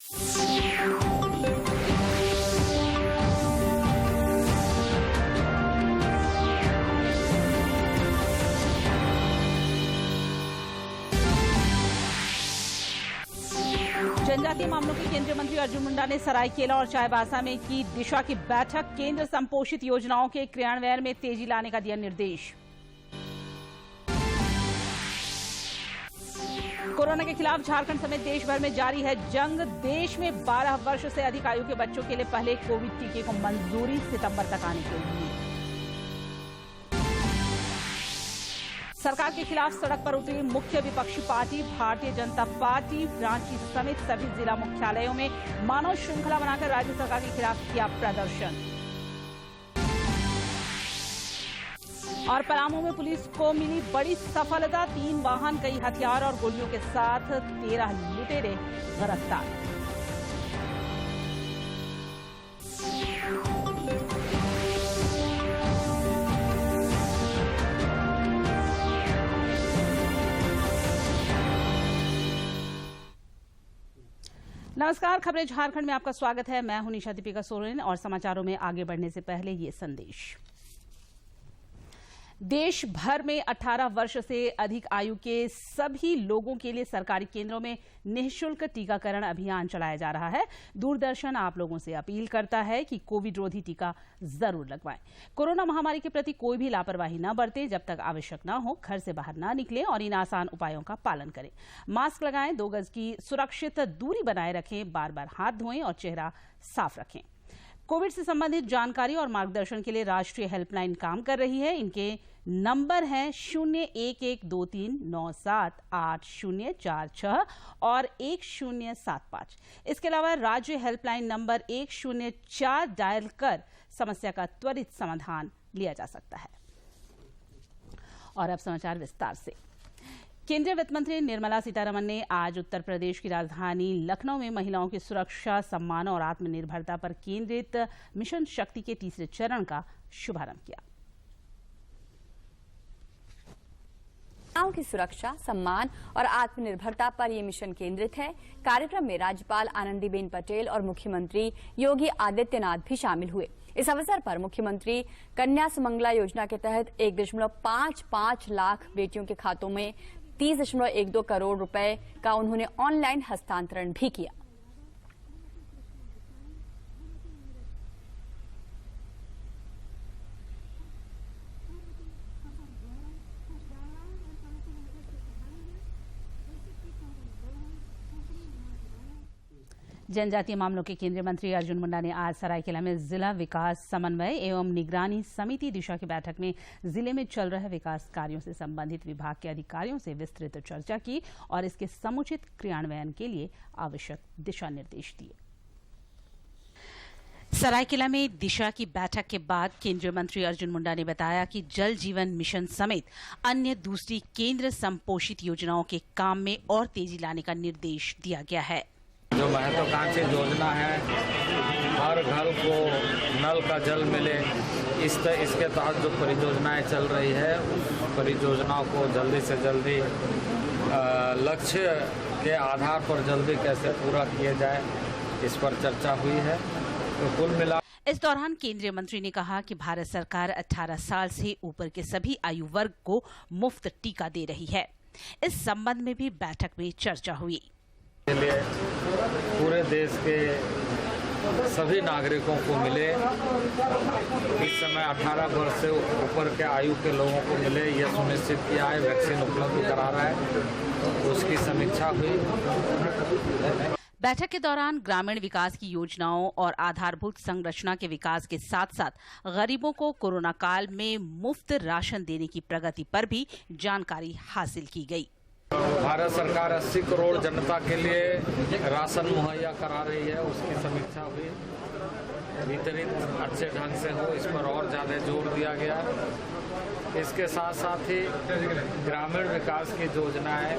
जनजातीय मामलों के केंद्रीय मंत्री अर्जुन मुंडा ने सरायकेला और चाईबासा में की दिशा की बैठक। केंद्र संपोषित योजनाओं के क्रियान्वयन में तेजी लाने का दिया निर्देश। कोरोना के खिलाफ झारखंड समेत देश भर में जारी है जंग। देश में 12 वर्ष से अधिक आयु के बच्चों के लिए पहले कोविड टीके को मंजूरी सितंबर तक आने के लिए। सरकार के खिलाफ सड़क पर उतरी मुख्य विपक्षी पार्टी भारतीय जनता पार्टी। रांची समेत सभी जिला मुख्यालयों में मानव श्रृंखला बनाकर राज्य सरकार के खिलाफ किया प्रदर्शन। और पलामू में पुलिस को मिली बड़ी सफलता। 3 वाहन, कई हथियार और गोलियों के साथ 13 लुटेरे गिरफ्तार। नमस्कार, खबरें झारखंड में आपका स्वागत है। मैं हूं निशा दीपिका सोरेन और समाचारों में आगे बढ़ने से पहले ये संदेश। देश भर में 18 वर्ष से अधिक आयु के सभी लोगों के लिए सरकारी केंद्रों में निःशुल्क टीकाकरण अभियान चलाया जा रहा है। दूरदर्शन आप लोगों से अपील करता है कि कोविड रोधी टीका जरूर लगवाएं। कोरोना महामारी के प्रति कोई भी लापरवाही न बरतें। जब तक आवश्यक न हो घर से बाहर न निकलें और इन आसान उपायों का पालन करें। मास्क लगाएं, 2 गज की सुरक्षित दूरी बनाए रखें, बार बार हाथ धोएं और चेहरा साफ रखें। कोविड से संबंधित जानकारी और मार्गदर्शन के लिए राष्ट्रीय हेल्पलाइन काम कर रही है। इनके नंबर हैं 01123978046 और 1075। इसके अलावा राज्य हेल्पलाइन नंबर 104 डायल कर समस्या का त्वरित समाधान लिया जा सकता है। और अब समाचार विस्तार से। केंद्रीय वित्त मंत्री निर्मला सीतारमण ने आज उत्तर प्रदेश की राजधानी लखनऊ में महिलाओं की सुरक्षा, सम्मान और आत्मनिर्भरता पर केंद्रित मिशन शक्ति के 3रे चरण का शुभारंभ किया। महिलाओं की सुरक्षा, सम्मान और आत्मनिर्भरता पर ये मिशन केंद्रित है। कार्यक्रम में राज्यपाल आनंदीबेन पटेल और मुख्यमंत्री योगी आदित्यनाथ भी शामिल हुए। इस अवसर पर मुख्यमंत्री कन्या सुमंगला योजना के तहत 1.55 लाख बेटियों के खातों में 30.12 करोड़ रुपए का उन्होंने ऑनलाइन हस्तांतरण भी किया। जनजातीय मामलों के केंद्रीय मंत्री अर्जुन मुंडा ने आज सरायकेला में जिला विकास समन्वय एवं निगरानी समिति दिशा की बैठक में जिले में चल रहे विकास कार्यों से संबंधित विभाग के अधिकारियों से विस्तृत चर्चा की और इसके समुचित क्रियान्वयन के लिए आवश्यक दिशा निर्देश दिए। सरायकेला में दिशा की बैठक के बाद केंद्रीय मंत्री अर्जुन मुंडा ने बताया कि जल जीवन मिशन समेत अन्य दूसरी केंद्र संपोषित योजनाओं के काम में और तेजी लाने का निर्देश दिया गया है। जो महत्वाकांक्षी योजना है, हर घर को नल का जल मिले, इसके तहत जो परियोजनाएं चल रही है, उस परियोजनाओं को जल्दी से जल्दी लक्ष्य के आधार पर जल्दी कैसे पूरा किया जाए, इस पर चर्चा हुई है। तो कुल मिला इस दौरान केंद्रीय मंत्री ने कहा कि भारत सरकार 18 साल से ऊपर के सभी आयु वर्ग को मुफ्त टीका दे रही है। इस संबंध में भी बैठक में चर्चा हुई। के लिए पूरे देश के सभी नागरिकों को मिले, इस समय 18 वर्ष से ऊपर के आयु के लोगों को मिले, यह सुनिश्चित किया है। वैक्सीन उपलब्ध करा रहा है, उसकी समीक्षा हुई। बैठक के दौरान ग्रामीण विकास की योजनाओं और आधारभूत संरचना के विकास के साथ साथ गरीबों को कोरोना काल में मुफ्त राशन देने की प्रगति पर भी जानकारी हासिल की गई। भारत सरकार 80 करोड़ जनता के लिए राशन मुहैया करा रही है, उसकी समीक्षा हुई। वितरित अच्छे ढंग से हो, इस पर और ज़्यादा जोर दिया गया। इसके साथ साथ ही ग्रामीण विकास की योजनाएं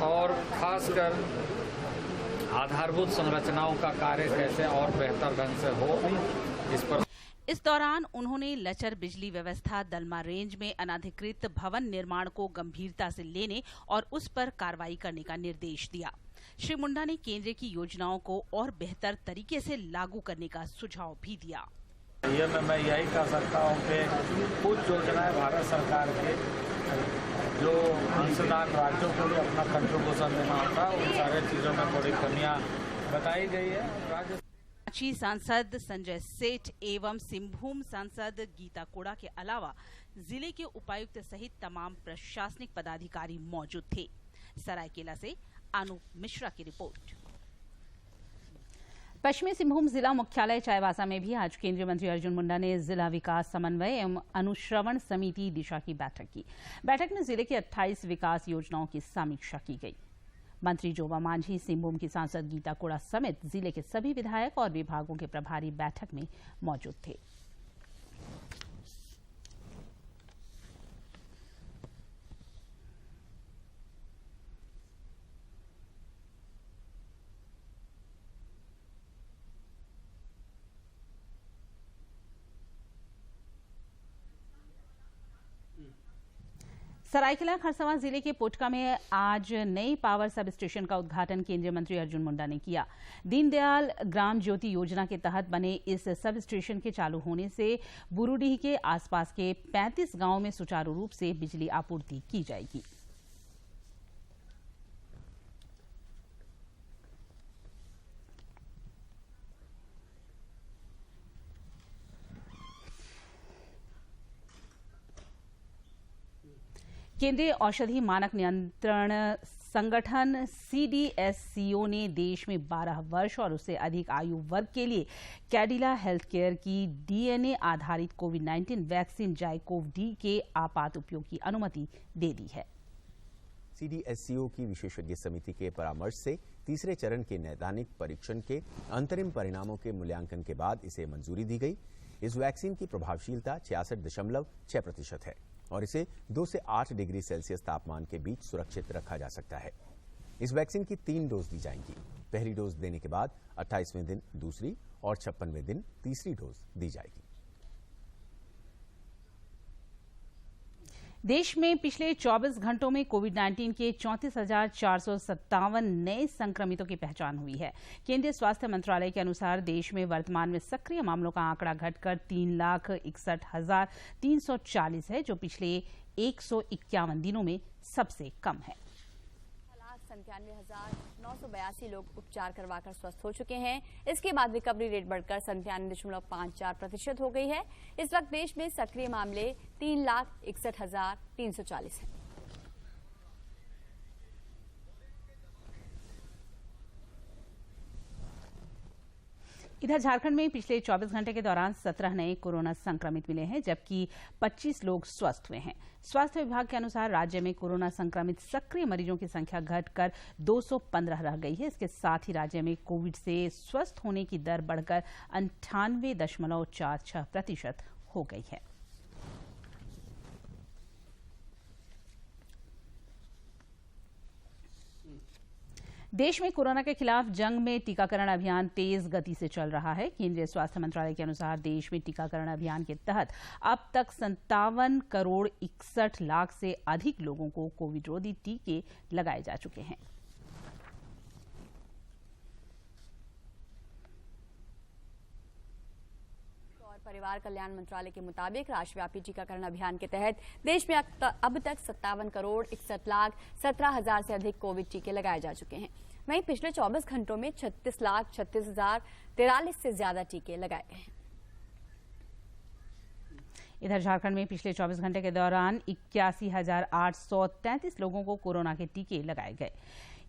और खासकर आधारभूत संरचनाओं का कार्य कैसे और बेहतर ढंग से हो, इस पर इस दौरान उन्होंने लचर बिजली व्यवस्था दलमा रेंज में अनधिकृत भवन निर्माण को गंभीरता से लेने और उस पर कार्रवाई करने का निर्देश दिया। श्री मुंडा ने केंद्र की योजनाओं को और बेहतर तरीके से लागू करने का सुझाव भी दिया। ये मैं यही कह सकता हूँ कि कुछ योजनाएं भारत सरकार के जो अंशदान राज्यों को भी अपना कंट्रीब्यूशन देना होता है, उन सारे चीज़ों में थोड़ी कमियाँ बताई गई है। रांची सांसद संजय सेठ एवं सिंहभूम सांसद गीता कोड़ा के अलावा जिले के उपायुक्त सहित तमाम प्रशासनिक पदाधिकारी मौजूद थे। सरायकेला से अनूप मिश्रा की रिपोर्ट। पश्चिमी सिंहभूम जिला मुख्यालय चाईबासा में भी आज केंद्रीय मंत्री अर्जुन मुंडा ने जिला विकास समन्वय एवं अनुश्रवण समिति दिशा की बैठक की। बैठक में जिले की 28 विकास योजनाओं की समीक्षा की गई। मंत्री जोबा मांझी, सिंहभूम की सांसद गीता कोड़ा समेत जिले के सभी विधायक और विभागों के प्रभारी बैठक में मौजूद थे। सरायकेला खरसावां जिले के पोटका में आज नई पावर सब स्टेशन का उद्घाटन केंद्रीय मंत्री अर्जुन मुंडा ने किया। दीनदयाल ग्राम ज्योति योजना के तहत बने इस सब स्टेशन के चालू होने से बुरुडीह के आसपास के 35 गांवों में सुचारू रूप से बिजली आपूर्ति की जाएगी। केंद्रीय औषधि मानक नियंत्रण संगठन CDSCO ने देश में 12 वर्ष और उससे अधिक आयु वर्ग के लिए कैडिला हेल्थ केयर की DNA आधारित कोविड-19 वैक्सीन जाइकोव-D के आपात उपयोग की अनुमति दे दी है। CDSCO की विशेषज्ञ समिति के परामर्श से तीसरे चरण के नैदानिक परीक्षण के अंतरिम परिणामों के मूल्यांकन के बाद इसे मंजूरी दी गई। इस वैक्सीन की प्रभावशीलता 66.6% है और इसे 2 से 8 डिग्री सेल्सियस तापमान के बीच सुरक्षित रखा जा सकता है। इस वैक्सीन की 3 डोज दी जाएंगी। पहली डोज देने के बाद 28वें दिन दूसरी और 56वें दिन तीसरी डोज दी जाएगी। देश में पिछले 24 घंटों में कोविड-19 के 34,457 नए संक्रमितों की पहचान हुई है। केंद्रीय स्वास्थ्य मंत्रालय के अनुसार देश में वर्तमान में सक्रिय मामलों का आंकड़ा घटकर 3,61,340 है, जो पिछले 151 दिनों में सबसे कम है। 97,982 लोग उपचार करवाकर स्वस्थ हो चुके हैं। इसके बाद रिकवरी रेट बढ़कर 97.54% हो गई है। इस वक्त देश में सक्रिय मामले 3,61,340 हैं। इधर झारखंड में पिछले 24 घंटे के दौरान 17 नए कोरोना संक्रमित मिले हैं, जबकि 25 लोग स्वस्थ हुए हैं। स्वास्थ्य विभाग के अनुसार राज्य में कोरोना संक्रमित सक्रिय मरीजों की संख्या घटकर 215 रह गई है। इसके साथ ही राज्य में कोविड से स्वस्थ होने की दर बढ़कर 98.46% हो गई है। देश में कोरोना के खिलाफ जंग में टीकाकरण अभियान तेज गति से चल रहा है। केंद्रीय स्वास्थ्य मंत्रालय के अनुसार देश में टीकाकरण अभियान के तहत अब तक 57 करोड़ 61 लाख से अधिक लोगों को कोविड रोधी टीके लगाए जा चुके हैं। परिवार कल्याण मंत्रालय के मुताबिक राष्ट्रव्यापी टीकाकरण अभियान के तहत देश में अब तक 57 करोड़ 61 लाख 17 हजार से अधिक कोविड टीके लगाए जा चुके हैं। वहीं पिछले 24 घंटों में 36,36,043 से ज्यादा टीके लगाए गए हैं। इधर झारखंड में पिछले 24 घंटे के दौरान 81,833 लोगों को कोरोना के टीके लगाए गए।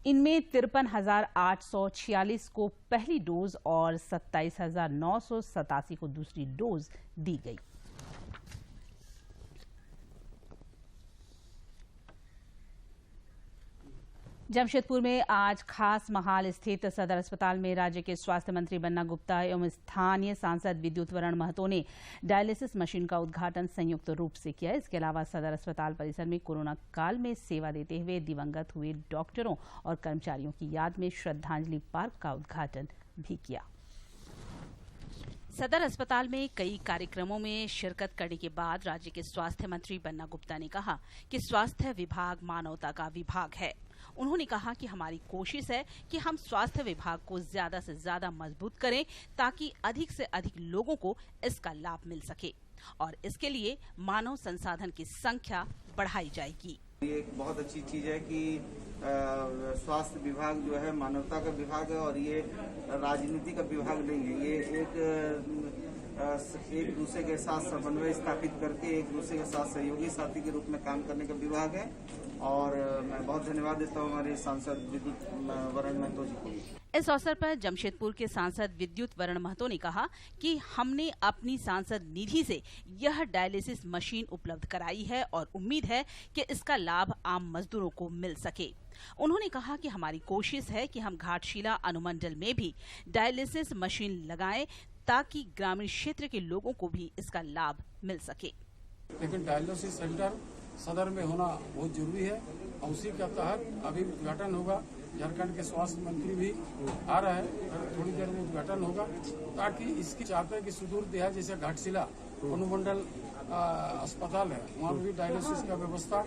इनमें 53,846 को पहली डोज और 27,987 को दूसरी डोज दी गई। जमशेदपुर में आज खास महाल स्थित सदर अस्पताल में राज्य के स्वास्थ्य मंत्री बन्ना गुप्ता एवं स्थानीय सांसद विद्युत वरण महतो ने डायलिसिस मशीन का उद्घाटन संयुक्त रूप से किया। इसके अलावा सदर अस्पताल परिसर में कोरोना काल में सेवा देते हुए दिवंगत हुए डॉक्टरों और कर्मचारियों की याद में श्रद्धांजलि पार्क का उद्घाटन भी किया। सदर अस्पताल में कई कार्यक्रमों में शिरकत करने के बाद राज्य के स्वास्थ्य मंत्री बन्ना गुप्ता ने कहा कि स्वास्थ्य विभाग मानवता का विभाग है। उन्होंने कहा कि हमारी कोशिश है कि हम स्वास्थ्य विभाग को ज्यादा से ज्यादा मजबूत करें ताकि अधिक से अधिक लोगों को इसका लाभ मिल सके और इसके लिए मानव संसाधन की संख्या बढ़ाई जाएगी। ये एक बहुत अच्छी चीज है कि स्वास्थ्य विभाग जो है मानवता का विभाग है और ये राजनीति का विभाग नहीं है। ये एक दूसरे के साथ समन्वय स्थापित करके एक दूसरे के साथ सहयोगी साथी के रूप में काम करने का विभाग है और मैं बहुत धन्यवाद देता हूँ हमारे सांसद विद्युत वरण महतो जी को। इस अवसर पर जमशेदपुर के सांसद विद्युत वरण महतो ने कहा कि हमने अपनी सांसद निधि से यह डायलिसिस मशीन उपलब्ध कराई है और उम्मीद है कि इसका लाभ आम मजदूरों को मिल सके। उन्होंने कहा कि हमारी कोशिश है कि हम घाटशिला अनुमंडल में भी डायलिसिस मशीन लगाएं ताकि ग्रामीण क्षेत्र के लोगों को भी इसका लाभ मिल सके। लेकिन डायलिसिस सेंटर सदर में होना बहुत जरूरी है और उसी के तहत अभी उद्घाटन होगा। झारखंड के स्वास्थ्य मंत्री भी आ रहा है, थोड़ी देर में उद्घाटन होगा ताकि इसकी चाहते हैं कि सुदूर देहात जैसे घाटशिला अनुमंडल अस्पताल है वहाँ भी डायलिसिस का व्यवस्था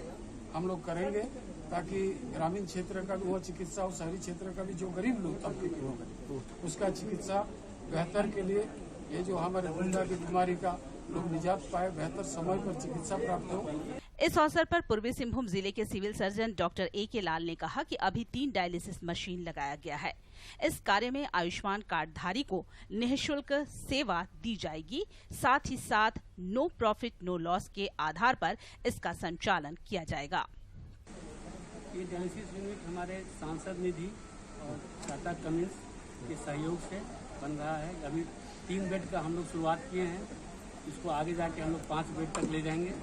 हम लोग करेंगे ताकि ग्रामीण क्षेत्र का भी वो चिकित्सा और शहरी क्षेत्र का भी जो गरीब लोग तबके के लोग हैं उसका चिकित्सा बेहतर के लिए ये जो हमारे गुंडा की बीमारी का लोग निजात पाए, बेहतर समय पर चिकित्सा प्राप्त हो। इस अवसर पर पूर्वी सिंहभूम जिले के सिविल सर्जन डॉक्टर A.K. लाल ने कहा कि अभी 3 डायलिसिस मशीन लगाया गया है। इस कार्य में आयुष्मान कार्डधारी को निःशुल्क सेवा दी जाएगी। साथ ही साथ नो प्रॉफिट नो लॉस के आधार पर इसका संचालन किया जाएगा। ये डायलिसिस यूनिट हमारे सांसद निधि और टाटा कम्युनिस्ट के सहयोग से बन रहा है। अभी 3 बेड का हम लोग शुरुआत किए हैं, इसको आगे जाके हम लोग 5 बेड तक ले जाएंगे।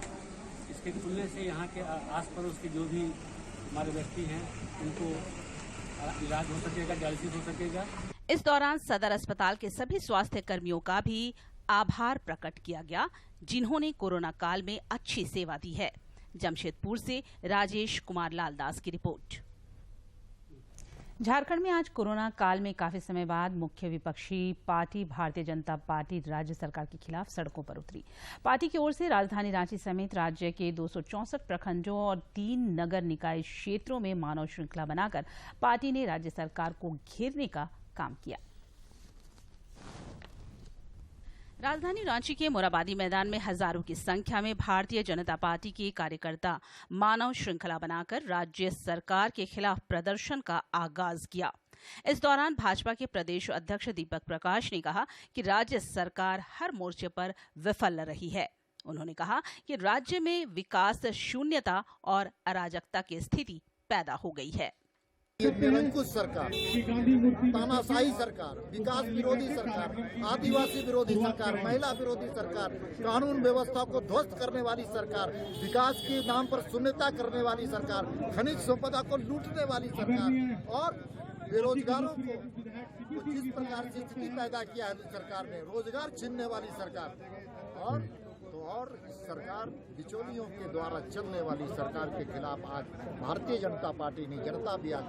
इसके खुलने से यहाँ के आस पड़ोस के जो भी हमारे व्यक्ति हैं उनको इलाज हो सकेगा, डायलिसिस हो सकेगा। इस दौरान सदर अस्पताल के सभी स्वास्थ्य कर्मियों का भी आभार प्रकट किया गया जिन्होंने कोरोना काल में अच्छी सेवा दी है। जमशेदपुर से राजेश कुमार लाल दास की रिपोर्ट। झारखंड में आज कोरोना काल में काफी समय बाद मुख्य विपक्षी पार्टी भारतीय जनता पार्टी राज्य सरकार के खिलाफ सड़कों पर उतरी। पार्टी की ओर से राजधानी रांची समेत राज्य के 264 प्रखंडों और 3 नगर निकाय क्षेत्रों में मानव श्रृंखला बनाकर पार्टी ने राज्य सरकार को घेरने का काम किया। राजधानी रांची के मोराबादी मैदान में हजारों की संख्या में भारतीय जनता पार्टी के कार्यकर्ता मानव श्रृंखला बनाकर राज्य सरकार के खिलाफ प्रदर्शन का आगाज किया। इस दौरान भाजपा के प्रदेश अध्यक्ष दीपक प्रकाश ने कहा कि राज्य सरकार हर मोर्चे पर विफल रही है। उन्होंने कहा कि राज्य में विकास शून्यता और अराजकता की स्थिति पैदा हो गई है। ये निरंकुश सरकार, तानाशाही सरकार, विकास विरोधी सरकार, आदिवासी विरोधी सरकार, महिला विरोधी सरकार, कानून व्यवस्था को ध्वस्त करने वाली सरकार, विकास के नाम पर शून्यता करने वाली सरकार, खनिज संपदा को लूटने वाली सरकार और बेरोजगारों को जिस प्रकार से स्थिति पैदा किया है सरकार ने, रोजगार छीनने वाली सरकार और सरकार बिचौलियों के द्वारा चलने वाली सरकार के खिलाफ आज भारतीय जनता पार्टी ने जनता भी आज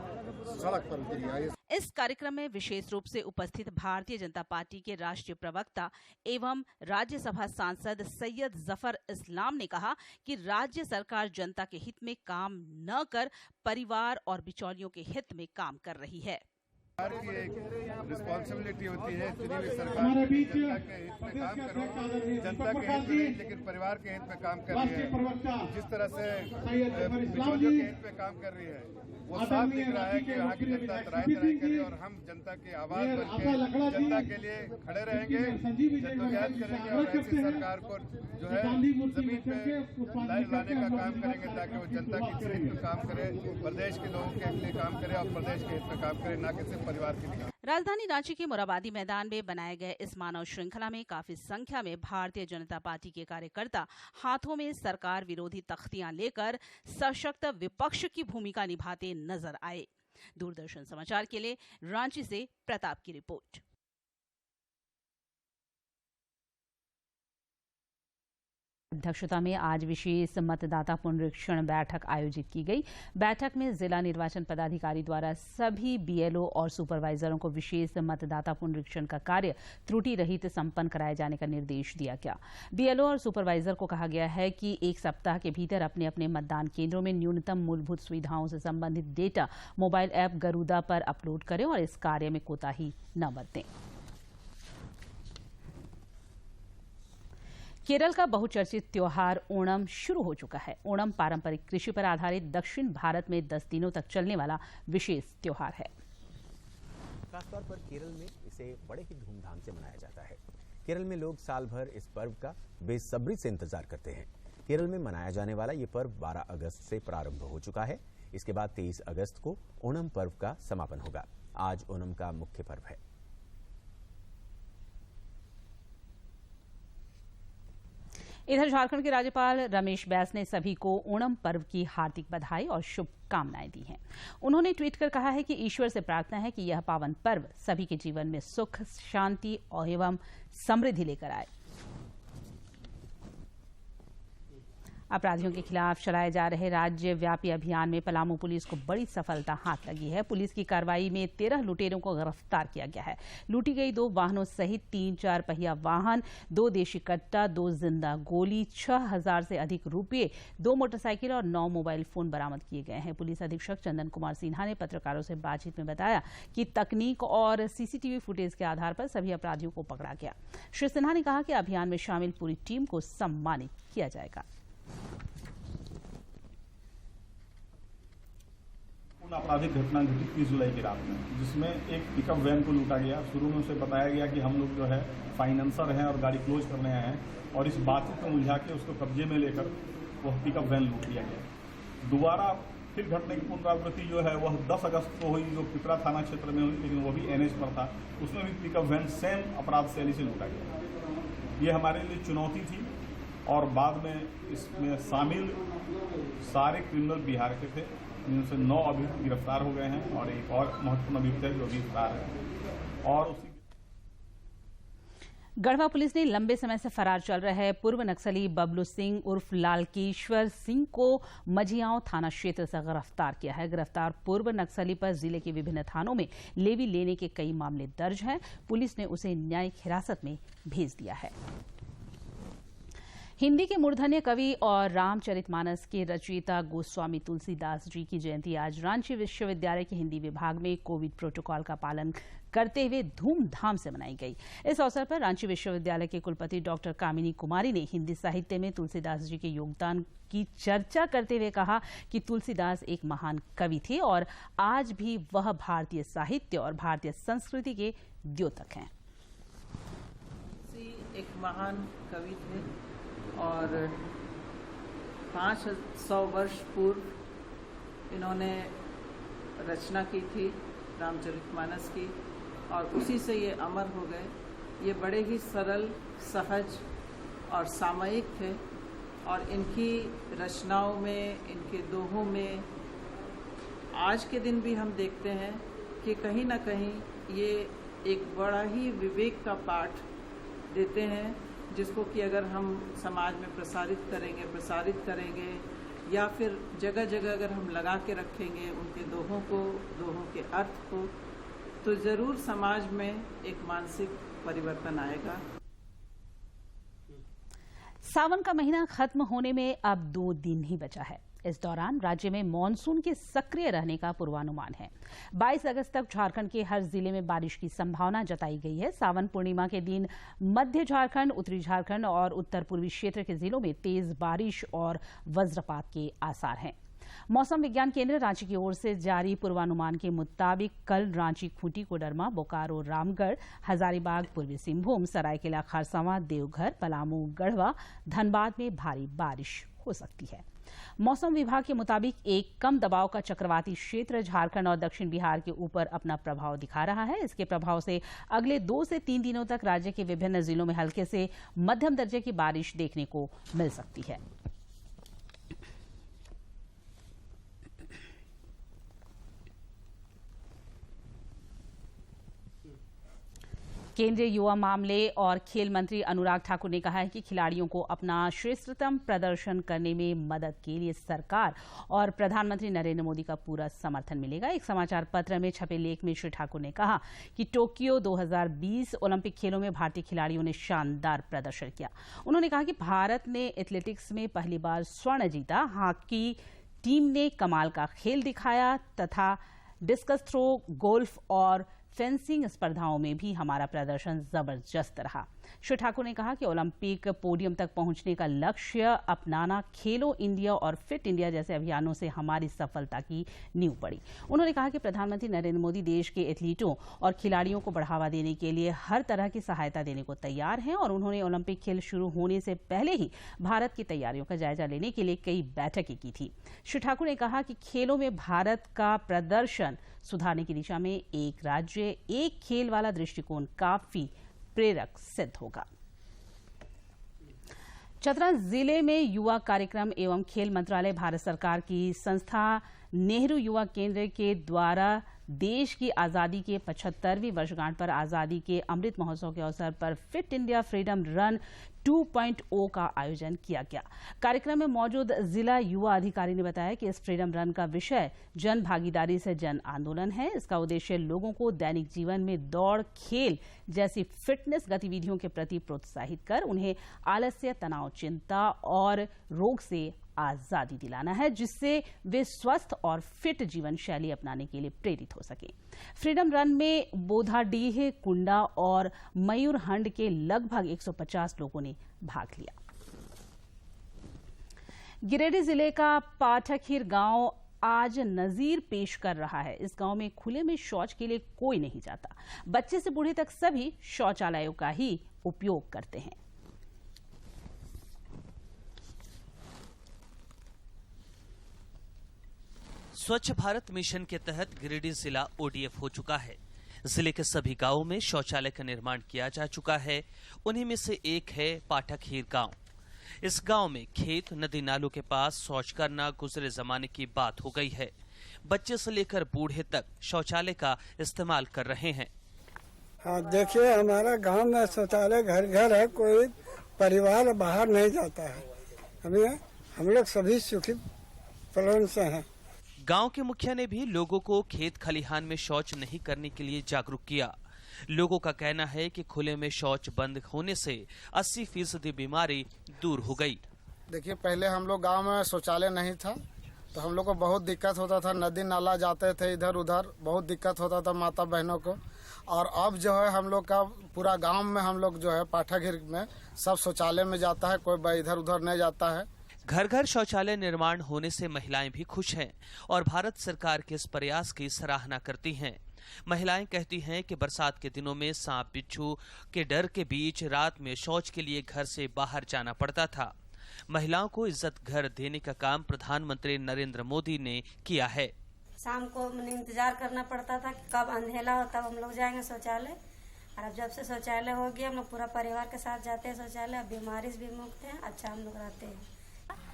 सड़क पर उतरी है। इस कार्यक्रम में विशेष रूप से उपस्थित भारतीय जनता पार्टी के राष्ट्रीय प्रवक्ता एवं राज्यसभा सांसद सैयद जफर इस्लाम ने कहा कि राज्य सरकार जनता के हित में काम न कर परिवार और बिचौलियों के हित में काम कर रही है। सरकार की एक रिस्पॉन्सिबिलिटी होती है, चुनी हुई सरकार जनता के हित में काम कर रही है, जनता के हित में नहीं लेकिन परिवार के हित में काम कर रही है। जिस तरह से बिचौलियों के हित में काम कर रही है वो साफ दिख रहा है कि यहाँ की जनता तराई करे और हम जनता की आवाज बनके जनता के लिए खड़े रहेंगे, जद्दोजहद करेंगे और ऐसी सरकार को जो है जमीन पे लाने का काम करेंगे ताकि वो जनता के हित में काम करे, प्रदेश के लोगों के लिए काम करे और प्रदेश के हित में काम करे, न कि सिर्फ परिवार के लिए। राजधानी रांची के मोराबादी मैदान में बनाए गए इस मानव श्रृंखला में काफी संख्या में भारतीय जनता पार्टी के कार्यकर्ता हाथों में सरकार विरोधी तख्तियां लेकर सशक्त विपक्ष की भूमिका निभाते नजर आए। दूरदर्शन समाचार के लिए रांची से प्रताप की रिपोर्ट। अध्यक्षता में आज विशेष मतदाता पुनरीक्षण बैठक आयोजित की गई। बैठक में जिला निर्वाचन पदाधिकारी द्वारा सभी बीएलओ और सुपरवाइजरों को विशेष मतदाता पुनरीक्षण का कार्य त्रुटि रहित संपन्न कराए जाने का निर्देश दिया गया। बीएलओ और सुपरवाइजर को कहा गया है कि एक सप्ताह के भीतर अपने अपने मतदान केंद्रों में न्यूनतम मूलभूत सुविधाओं से संबंधित डेटा मोबाइल ऐप गरुदा पर अपलोड करें और इस कार्य में कोताही न बरतें। केरल का बहुचर्चित त्योहार ओणम शुरू हो चुका है। ओणम पारंपरिक कृषि पर आधारित दक्षिण भारत में 10 दिनों तक चलने वाला विशेष त्योहार है। खासतौर पर केरल में इसे बड़े ही धूमधाम से मनाया जाता है। केरल में लोग साल भर इस पर्व का बेसब्री से इंतजार करते हैं। केरल में मनाया जाने वाला ये पर्व 12 अगस्त से प्रारंभ हो चुका है। इसके बाद 23 अगस्त को ओणम पर्व का समापन होगा। आज ओणम का मुख्य पर्व है। इधर झारखंड के राज्यपाल रमेश बैस ने सभी को ओणम पर्व की हार्दिक बधाई और शुभकामनाएं दी हैं। उन्होंने ट्वीट कर कहा है कि ईश्वर से प्रार्थना है कि यह पावन पर्व सभी के जीवन में सुख, शांति एवं समृद्धि लेकर आए। अपराधियों के खिलाफ चलाए जा रहे राज्यव्यापी अभियान में पलामू पुलिस को बड़ी सफलता हाथ लगी है। पुलिस की कार्रवाई में 13 लुटेरों को गिरफ्तार किया गया है। लूटी गई 2 वाहनों सहित 3 4 पहिया वाहन, 2 देशी कट्टा, 2 जिंदा गोली, 6000 से अधिक रुपये, 2 मोटरसाइकिल और 9 मोबाइल फोन बरामद किए गए हैं। पुलिस अधीक्षक चंदन कुमार सिन्हा ने पत्रकारों से बातचीत में बताया कि तकनीक और सीसीटीवी फुटेज के आधार पर सभी अपराधियों को पकड़ा गया। श्री सिन्हा ने कहा कि अभियान में शामिल पूरी टीम को सम्मानित किया जाएगा। आपराधिक घटना घटित 30 जुलाई की रात में, जिसमें एक पिकअप वैन को लूटा गया। शुरू में उसे बताया गया कि हम लोग जो है फाइनेंसर हैं और गाड़ी क्लोज करने आए हैं, और इस बातचीत को उलझा के उसको कब्जे में लेकर वह पिकअप वैन लूट लिया गया। दोबारा फिर घटने की पुनरावृत्ति जो है वह 10 अगस्त को हुई, जो पिपरा थाना क्षेत्र में हुई, लेकिन वो भी एनएच पर था। उसमें भी पिकअप वैन सेम अपराध शैली से लूटा गया। ये हमारे लिए चुनौती थी, और बाद में इसमें शामिल सारे क्रिमिनल बिहार के थे, जिनसे 9 अभियुक्त गिरफ्तार हो गए हैं और एक और महत्वपूर्ण अभियुक्त है जो अभी फरार है। और उसी गढ़वा पुलिस ने लंबे समय से फरार चल रहे पूर्व नक्सली बबलू सिंह उर्फ लालकेश्वर सिंह को मझियाओं थाना क्षेत्र से गिरफ्तार किया है। गिरफ्तार पूर्व नक्सली पर जिले के विभिन्न थानों में लेवी लेने के कई मामले दर्ज हैं। पुलिस ने उसे न्यायिक हिरासत में भेज दिया है। हिंदी के मूर्धन्य कवि और रामचरितमानस के रचयिता गोस्वामी तुलसीदास जी की जयंती आज रांची विश्वविद्यालय के हिंदी विभाग में कोविड प्रोटोकॉल का पालन करते हुए धूमधाम से मनाई गई। इस अवसर पर रांची विश्वविद्यालय के कुलपति डॉक्टर कामिनी कुमारी ने हिंदी साहित्य में तुलसीदास जी के योगदान की चर्चा करते हुए कहा कि तुलसीदास एक महान कवि थे और आज भी वह भारतीय साहित्य और भारतीय संस्कृति के द्योतक हैं। एक महान कवि थे और 500 वर्ष पूर्व इन्होंने रचना की थी रामचरितमानस की, और उसी से ये अमर हो गए। ये बड़े ही सरल, सहज और सामयिक थे, और इनकी रचनाओं में, इनके दोहों में आज के दिन भी हम देखते हैं कि कहीं ना कहीं ये एक बड़ा ही विवेक का पाठ देते हैं, जिसको कि अगर हम समाज में प्रसारित करेंगे या फिर जगह जगह अगर हम लगा के रखेंगे उनके दोहों को, दोहों के अर्थ को, तो ज़रूर समाज में एक मानसिक परिवर्तन आएगा। सावन का महीना खत्म होने में अब 2 दिन ही बचा है। इस दौरान राज्य में मानसून के सक्रिय रहने का पूर्वानुमान है। 22 अगस्त तक झारखंड के हर जिले में बारिश की संभावना जताई गई है। सावन पूर्णिमा के दिन मध्य झारखंड, उत्तरी झारखंड और उत्तर पूर्वी क्षेत्र के जिलों में तेज बारिश और वज्रपात के आसार हैं। मौसम विज्ञान केंद्र रांची की ओर से जारी पूर्वानुमान के मुताबिक कल रांची, खूंटी, कोडरमा, बोकारो, रामगढ़, हजारीबाग, पूर्वी सिंहभूम, सरायकेला खरसावां, देवघर, पलामू, गढ़वा, धनबाद में भारी बारिश हो सकती है। मौसम विभाग के मुताबिक एक कम दबाव का चक्रवाती क्षेत्र झारखंड और दक्षिण बिहार के ऊपर अपना प्रभाव दिखा रहा है। इसके प्रभाव से अगले 2 से 3 दिनों तक राज्य के विभिन्न जिलों में हल्के से मध्यम दर्जे की बारिश देखने को मिल सकती है। केंद्रीय युवा मामले और खेल मंत्री अनुराग ठाकुर ने कहा है कि खिलाड़ियों को अपना श्रेष्ठतम प्रदर्शन करने में मदद के लिए सरकार और प्रधानमंत्री नरेंद्र मोदी का पूरा समर्थन मिलेगा। एक समाचार पत्र में छपे लेख में श्री ठाकुर ने कहा कि टोक्यो 2020 ओलंपिक खेलों में भारतीय खिलाड़ियों ने शानदार प्रदर्शन किया। उन्होंने कहा कि भारत ने एथलेटिक्स में पहली बार स्वर्ण जीता, हॉकी टीम ने कमाल का खेल दिखाया तथा डिस्कस थ्रो, गोल्फ और फेंसिंग स्पर्धाओं में भी हमारा प्रदर्शन जबरदस्त रहा। श्री ठाकुर ने कहा कि ओलंपिक पोडियम तक पहुंचने का लक्ष्य अपनाना खेलो इंडिया और फिट इंडिया जैसे अभियानों से हमारी सफलता की नींव पड़ी। उन्होंने कहा कि प्रधानमंत्री नरेंद्र मोदी देश के एथलीटों और खिलाड़ियों को बढ़ावा देने के लिए हर तरह की सहायता देने को तैयार हैं और उन्होंने ओलंपिक खेल शुरू होने से पहले ही भारत की तैयारियों का जायजा लेने के लिए कई बैठकें की थी। श्री ठाकुर ने कहा कि खेलों में भारत का प्रदर्शन सुधारने की दिशा में एक राज्य एक खेल वाला दृष्टिकोण काफी प्रेरक सिद्ध होगा। चतरा जिले में युवा कार्यक्रम एवं खेल मंत्रालय भारत सरकार की संस्था नेहरू युवा केंद्र के द्वारा देश की आजादी के 75वीं वर्षगांठ पर आजादी के अमृत महोत्सव के अवसर पर फिट इंडिया फ्रीडम रन 2.0 का आयोजन किया गया। कार्यक्रम में मौजूद जिला युवा अधिकारी ने बताया कि इस फ्रीडम रन का विषय जन भागीदारी से जन आंदोलन है। इसका उद्देश्य लोगों को दैनिक जीवन में दौड़, खेल जैसी फिटनेस गतिविधियों के प्रति प्रोत्साहित कर उन्हें आलस्य, तनाव, चिंता और रोग से आजादी दिलाना है, जिससे वे स्वस्थ और फिट जीवन शैली अपनाने के लिए प्रेरित हो सके। फ्रीडम रन में बोधाडीह, कुंडा और मयूरहंड के लगभग 150 लोगों ने भाग लिया। गिरिडीह जिले का पाठकहीर गांव आज नजीर पेश कर रहा है। इस गांव में खुले में शौच के लिए कोई नहीं जाता। बच्चे से बूढ़े तक सभी शौचालयों का ही उपयोग करते हैं। स्वच्छ भारत मिशन के तहत गिरिडीह जिला ओडीएफ हो चुका है। जिले के सभी गांवों में शौचालय का निर्माण किया जा चुका है। उन्हीं में से एक है पाठकहीर गांव। इस गांव में खेत, नदी नालों के पास शौच करना गुजरे जमाने की बात हो गई है। बच्चे से लेकर बूढ़े तक शौचालय का इस्तेमाल कर रहे हैं। हाँ, देखिए हमारा गांव में शौचालय घर घर है, कोई परिवार बाहर नहीं जाता है। हम लोग सभी सुखी फलन से हैं। गांव के मुखिया ने भी लोगों को खेत खलिहान में शौच नहीं करने के लिए जागरूक किया। लोगों का कहना है कि खुले में शौच बंद होने से 80% बीमारी दूर हो गई। देखिए, पहले हम लोग गांव में शौचालय नहीं था तो हम लोग को बहुत दिक्कत होता था। नदी नाला जाते थे इधर उधर, बहुत दिक्कत होता था माता बहनों को। और अब जो है हम लोग का पूरा गांव में हम लोग जो है पाठकहीर में सब शौचालय में जाता है, कोई इधर उधर नहीं जाता है। घर घर शौचालय निर्माण होने से महिलाएं भी खुश हैं और भारत सरकार के इस प्रयास की सराहना करती हैं। महिलाएं कहती हैं कि बरसात के दिनों में सांप बिच्छू के डर के बीच रात में शौच के लिए घर से बाहर जाना पड़ता था। महिलाओं को इज्जत घर देने का काम प्रधानमंत्री नरेंद्र मोदी ने किया है। शाम को इंतजार करना पड़ता था कि कब अंधेरा हो तब हम लोग जाएंगे शौचालय, और अब जब से शौचालय हो गया हम लोग पूरा परिवार के साथ जाते हैं शौचालय। अब बीमारी से भी मुक्त हैं, अच्छा हम लोग रहते हैं।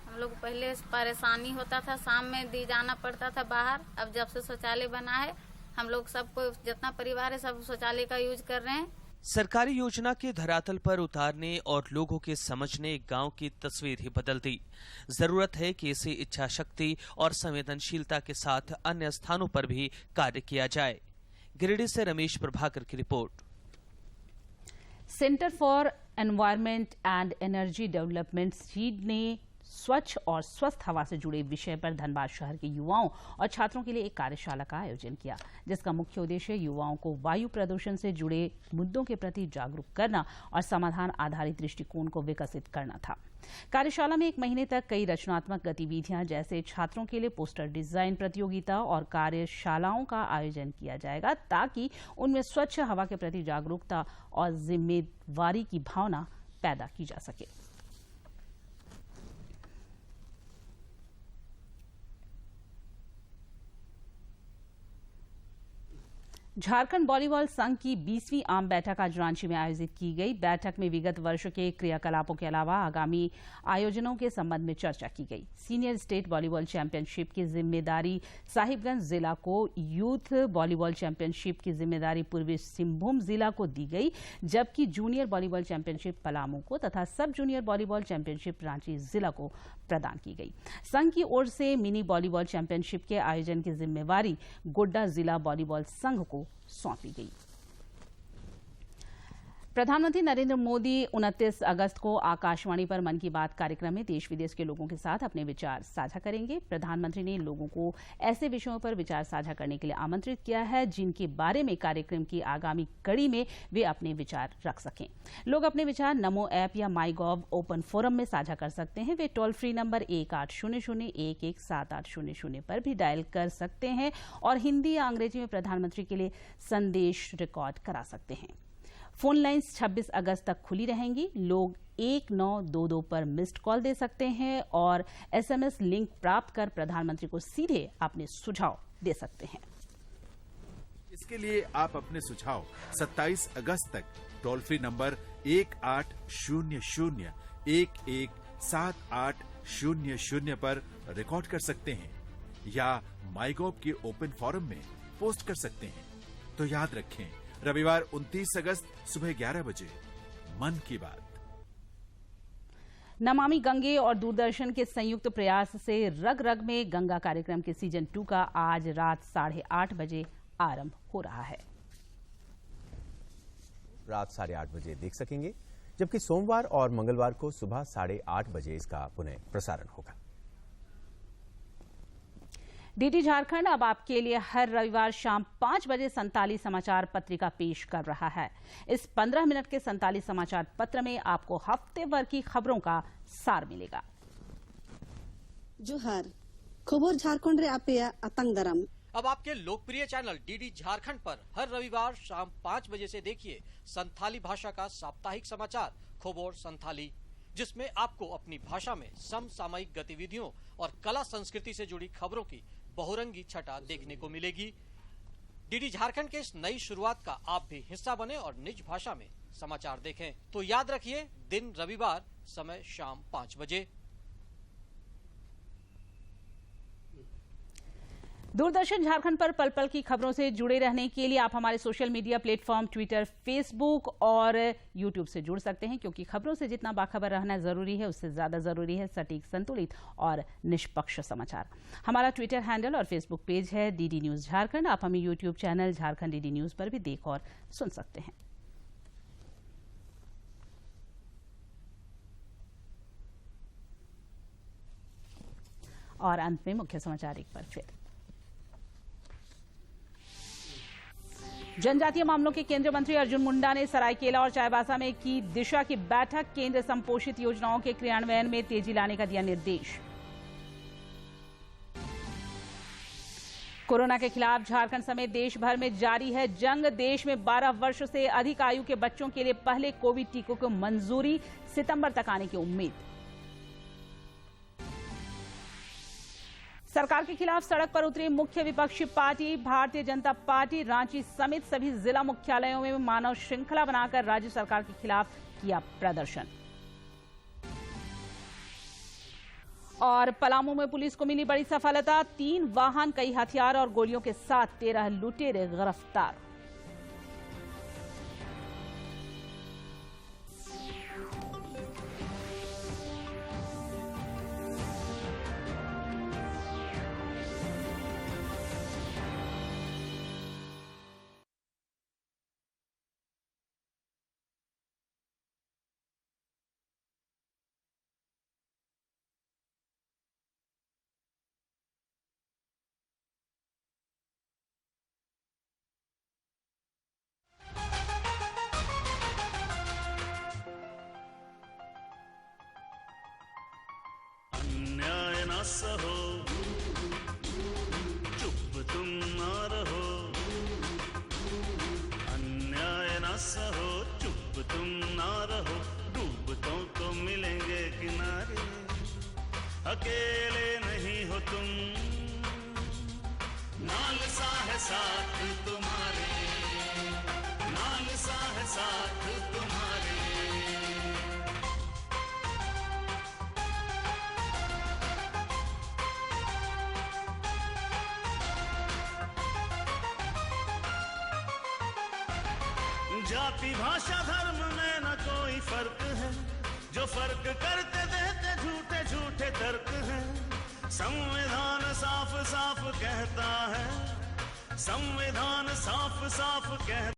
हम लोग पहले परेशानी होता था, शाम में दी जाना पड़ता था बाहर। अब जब से शौचालय बना है हम लोग सबको जितना परिवार है सब शौचालय का यूज कर रहे हैं। सरकारी योजना के धरातल पर उतारने और लोगों के समझने गांव की तस्वीर ही बदल दी। जरूरत है कि इसी इच्छा शक्ति और संवेदनशीलता के साथ अन्य स्थानों पर भी कार्य किया जाए। गिरिडीह से रमेश प्रभाकर की report. Centre for environment and energy development seed ने स्वच्छ और स्वस्थ हवा से जुड़े विषय पर धनबाद शहर के युवाओं और छात्रों के लिए एक कार्यशाला का आयोजन किया, जिसका मुख्य उद्देश्य युवाओं को वायु प्रदूषण से जुड़े मुद्दों के प्रति जागरूक करना और समाधान आधारित दृष्टिकोण को विकसित करना था। कार्यशाला में 1 महीने तक कई रचनात्मक गतिविधियां जैसे छात्रों के लिए पोस्टर डिजाइन प्रतियोगिता और कार्यशालाओं का आयोजन किया जाएगा, ताकि उनमें स्वच्छ हवा के प्रति जागरूकता और जिम्मेवारी की भावना पैदा की जा सके। झारखंड वॉलीबॉल संघ की 20वीं आम बैठक आज रांची में आयोजित की गई। बैठक में विगत वर्ष के क्रियाकलापों के अलावा आगामी आयोजनों के संबंध में चर्चा की गई। सीनियर स्टेट वॉलीबॉल चैंपियनशिप की जिम्मेदारी साहिबगंज जिला को, यूथ वॉलीबॉल चैंपियनशिप की जिम्मेदारी पूर्वी सिंहभूम जिला को दी गई, जबकि जूनियर वॉलीबॉल चैंपियनशिप पलामू को तथा सब जूनियर वॉलीबॉल चैंपियनशिप रांची जिला को प्रदान की गई। संघ की ओर से मिनी वॉलीबॉल चैंपियनशिप के आयोजन की जिम्मेवारी गोड्डा जिला वॉलीबॉल संघ को सौंपी गई। प्रधानमंत्री नरेंद्र मोदी 29 अगस्त को आकाशवाणी पर मन की बात कार्यक्रम में देश विदेश के लोगों के साथ अपने विचार साझा करेंगे। प्रधानमंत्री ने लोगों को ऐसे विषयों पर विचार साझा करने के लिए आमंत्रित किया है जिनके बारे में कार्यक्रम की आगामी कड़ी में वे अपने विचार रख सकें। लोग अपने विचार नमो ऐप या माईगॉव ओपन फोरम में साझा कर सकते हैं। वे टोल फ्री नंबर 1800-117800 पर भी डायल कर सकते हैं और हिंदी या अंग्रेजी में प्रधानमंत्री के लिए संदेश रिकॉर्ड करा सकते हैं। फोन लाइन्स 26 अगस्त तक खुली रहेंगी। लोग 1922 पर मिस्ड कॉल दे सकते हैं और SMS लिंक प्राप्त कर प्रधानमंत्री को सीधे अपने सुझाव दे सकते हैं। इसके लिए आप अपने सुझाव 27 अगस्त तक टोल फ्री नंबर 1800-117800 पर रिकॉर्ड कर सकते हैं या माईगॉव के ओपन फोरम में पोस्ट कर सकते हैं। तो याद रखें, रविवार 29 अगस्त सुबह 11 बजे मन की बात। नमामि गंगे और दूरदर्शन के संयुक्त प्रयास से रग रग में गंगा कार्यक्रम के सीजन 2 का आज रात 8:30 बजे आरंभ हो रहा है। रात 8:30 बजे देख सकेंगे, जबकि सोमवार और मंगलवार को सुबह 8:30 बजे इसका पुनः प्रसारण होगा। डीडी झारखंड अब आपके लिए हर रविवार शाम 5 बजे संताली समाचार पत्रिका पेश कर रहा है। इस 15 मिनट के संताली समाचार पत्र में आपको हफ्ते भर की खबरों का सार मिलेगा। जोहार खबर झारखंड रे आपेया आतंक दरम। अब आपके लोकप्रिय चैनल डीडी झारखंड पर हर रविवार शाम 5 बजे से देखिए संथाली भाषा का साप्ताहिक समाचार खबर संथाली, जिसमें आपको अपनी भाषा में समसामयिक गतिविधियों और कला संस्कृति से जुड़ी खबरों की बहुरंगी छटा देखने को मिलेगी। डीडी झारखंड के इस नई शुरुआत का आप भी हिस्सा बने और निज भाषा में समाचार देखें। तो याद रखिए, दिन रविवार, समय शाम 5 बजे। दूरदर्शन झारखंड पर पल पल की खबरों से जुड़े रहने के लिए आप हमारे social media platform Twitter, Facebook और यूट्यूब से जुड़ सकते हैं, क्योंकि खबरों से जितना बाखबर रहना जरूरी है उससे ज्यादा जरूरी है सटीक, संतुलित और निष्पक्ष समाचार। हमारा ट्विटर हैंडल और फेसबुक पेज है डीडी न्यूज झारखंड। आप हमें YouTube channel Jharkhand DD news पर भी देख और सुन सकते हैं। और अंत में मुख्य समाचार एक बार फिर। जनजातीय मामलों के केंद्रीय मंत्री अर्जुन मुंडा ने सरायकेला और चाईबासा में की दिशा की बैठक। केंद्र संपोषित योजनाओं के क्रियान्वयन में तेजी लाने का दिया निर्देश। कोरोना के खिलाफ झारखंड समेत देश भर में जारी है जंग। देश में 12 वर्ष से अधिक आयु के बच्चों के लिए पहले कोविड टीकों को मंजूरी, सितंबर तक आने की उम्मीद। सरकार के खिलाफ सड़क पर उतरी मुख्य विपक्षी पार्टी भारतीय जनता पार्टी। रांची समेत सभी जिला मुख्यालयों में मानव श्रृंखला बनाकर राज्य सरकार के खिलाफ किया प्रदर्शन। और पलामू में पुलिस को मिली बड़ी सफलता, 3 वाहन, कई हथियार और गोलियों के साथ 13 लुटेरे गिरफ्तार। सहो चुप तुम ना रहो, अन्याय न सहो चुप तुम ना रहो, डूबतों को मिलेंगे किनारे, अकेले नहीं हो तुम, नाल सा है साथ तुम्हारे। साथ तुम्हारे। जाति भाषा धर्म में न कोई फर्क है, जो फर्क करते देते झूठे झूठे तर्क हैं। संविधान साफ साफ कहता है, संविधान साफ साफ कहता